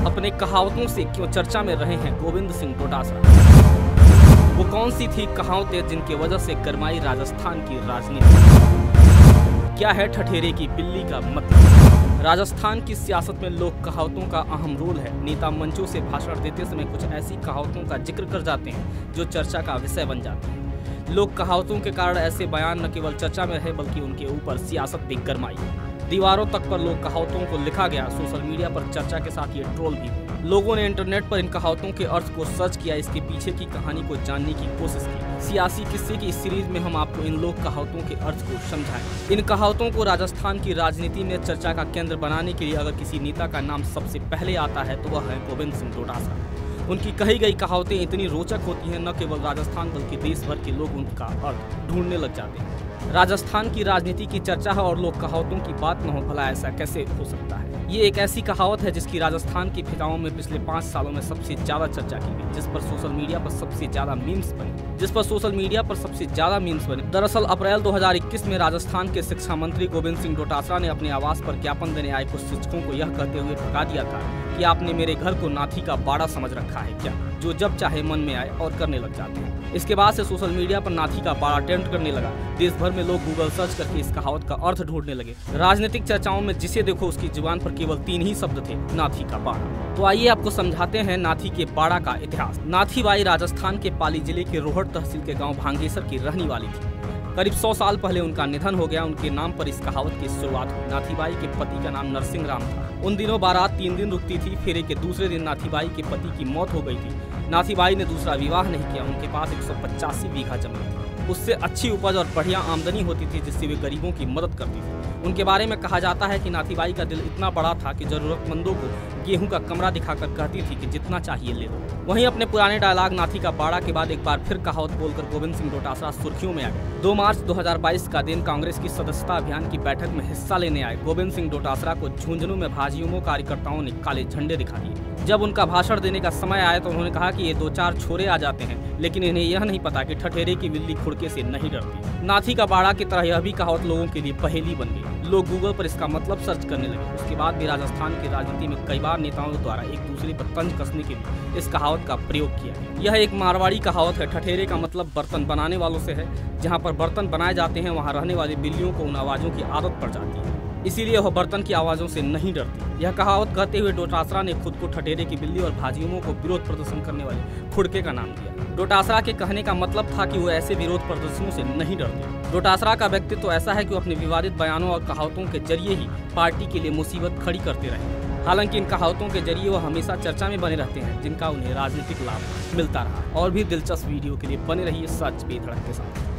अपने कहावतों से क्यों चर्चा में रहे हैं गोविंद सिंह डोटासरा। वो कौन सी थी कहावतें जिनकी वजह से गरमाई राजस्थान की राजनीति। क्या है ठठेरे की बिल्ली का मतलब। राजस्थान की सियासत में लोक कहावतों का अहम रोल है। नेता मंचों से भाषण देते समय कुछ ऐसी कहावतों का जिक्र कर जाते हैं जो चर्चा का विषय बन जाते हैं। लोक कहावतों के कारण ऐसे बयान न केवल चर्चा में रहे बल्कि उनके ऊपर सियासत भी गरमाई। दीवारों तक पर लोक कहावतों को लिखा गया। सोशल मीडिया पर चर्चा के साथ ये ट्रोल भी हुआ। लोगों ने इंटरनेट पर इन कहावतों के अर्थ को सर्च किया, इसके पीछे की कहानी को जानने की कोशिश की। सियासी किस्से की इस सीरीज में हम आपको इन लोक कहावतों के अर्थ को समझाएं। इन कहावतों को राजस्थान की राजनीति में चर्चा का केंद्र बनाने के लिए अगर किसी नेता का नाम सबसे पहले आता है तो वह है गोविंद सिंह डोटासरा। उनकी कही गई कहावतें इतनी रोचक होती हैं, न केवल राजस्थान बल्कि देश भर के लोग उनका अर्थ ढूंढने लग जाते हैं। राजस्थान की राजनीति की चर्चा है और लोक कहावतों की बात न हो, भला ऐसा कैसे हो सकता है। ये एक ऐसी कहावत है जिसकी राजस्थान की फिजाओं में पिछले 5 सालों में सबसे ज्यादा चर्चा की गई, जिस पर सोशल मीडिया पर सबसे ज्यादा मीम्स बने। दरअसल अप्रैल 2021 में राजस्थान के शिक्षा मंत्री गोविंद सिंह डोटासरा ने अपने आवास पर ज्ञापन देने आए कुछ शिक्षकों को यह कहते हुए भगा दिया था कि आपने मेरे घर को नाथी का बाड़ा समझ रखा है क्या, जो जब चाहे मन में आए और करने लग जाते हैं। इसके बाद से सोशल मीडिया पर नाथी का बाड़ा ट्रेंड करने लगा। देश भर में लोग गूगल सर्च करके इस कहावत का अर्थ ढूंढने लगे। राजनीतिक चर्चाओं में जिसे देखो उसकी जुबान पर केवल 3 ही शब्द थे, नाथी का बाड़ा। तो आइए आपको समझाते हैं नाथी के बाड़ा का इतिहास। नाथी बाई राजस्थान के पाली जिले के रोहट तहसील के गाँव भांगेसर की रहने वाली थी। करीब 100 साल पहले उनका निधन हो गया। उनके नाम पर इस कहावत की शुरुआत हुई। नाथीबाई के पति का नाम नरसिंह राम था। उन दिनों बारात 3 दिन रुकती थी। फेरे के दूसरे दिन नाथीबाई के पति की मौत हो गई थी। नाथीबाई ने दूसरा विवाह नहीं किया। उनके पास 185 बीघा जमीन थी। उससे अच्छी उपज और बढ़िया आमदनी होती थी, जिससे वे गरीबों की मदद करती थी। उनके बारे में कहा जाता है कि नाथीबाई का दिल इतना बड़ा था कि जरूरतमंदों को गेहूं का कमरा दिखाकर कहती थी कि जितना चाहिए ले लो। वहीं अपने पुराने डायलॉग नाथी का बाड़ा के बाद एक बार फिर कहावत बोलकर गोविंद सिंह डोटासरा सुर्खियों में आ गए। 2 मार्च 2022 का दिन कांग्रेस की सदस्यता अभियान की बैठक में हिस्सा लेने आए गोविंद सिंह डोटासरा को झुंझुनू में भाजयुमो कार्यकर्ताओं ने काले झंडे दिखा दिए। जब उनका भाषण देने का समय आया तो उन्होंने कहा कि ये 2-4 छोरे आ जाते हैं, लेकिन इन्हें यह नहीं पता कि ठठेरे की बिल्ली खुड़के से नहीं डरती। नाथी का बाड़ा की तरह यह भी कहावत लोगों के लिए पहेली बन गई। लोग गूगल पर इसका मतलब सर्च करने लगे। उसके बाद भी राजस्थान की राजनीति में कई बार नेताओं द्वारा एक दूसरे पर तंज कसने के लिए इस कहावत का प्रयोग किया है। यह एक मारवाड़ी कहावत है। ठठेरे का मतलब बर्तन बनाने वालों से है। जहाँ पर बर्तन बनाए जाते हैं वहाँ रहने वाली बिल्लियों को उन आवाजों की आदत पड़ जाती है, इसीलिए वह बर्तन की आवाजों से नहीं डरती। यह कहावत कहते हुए डोटासरा ने खुद को ठठेरे की बिल्ली और भाजयुमो को विरोध प्रदर्शन करने वाले खुड़के का नाम दिया। डोटासरा के कहने का मतलब था कि वो ऐसे विरोध प्रदर्शनों से नहीं डरते। डोटासरा का व्यक्तित्व तो ऐसा है कि वो अपने विवादित बयानों और कहावतों के जरिए ही पार्टी के लिए मुसीबत खड़ी करते रहे। हालांकि इन कहावतों के जरिए वो हमेशा चर्चा में बने रहते हैं, जिनका उन्हें राजनीतिक लाभ मिलता रहा। और भी दिलचस्प वीडियो के लिए बने रहिए सच पे धड़क के साथ।